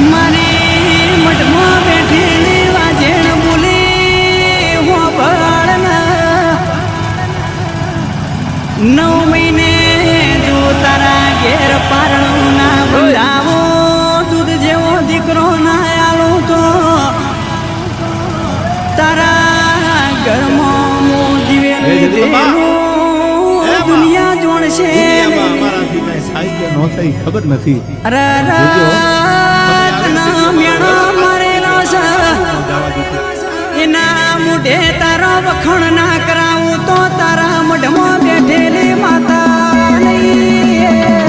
મારે મઠમાં બેઠેલી વાજેણ બોલી હો ભળના 9 મહિને જો તારા ઘેર પારણું ના બંધાવો દૂધ જેવો દીકરો ના આલો તો તારા ઘરમાં મો દિવેલી દેલું દુનિયા જોણશે ખબર નથી એના મુઢે તારો વખણ ના કરાવું તો તારા મઢમાં બેઠેલી માતા નહીં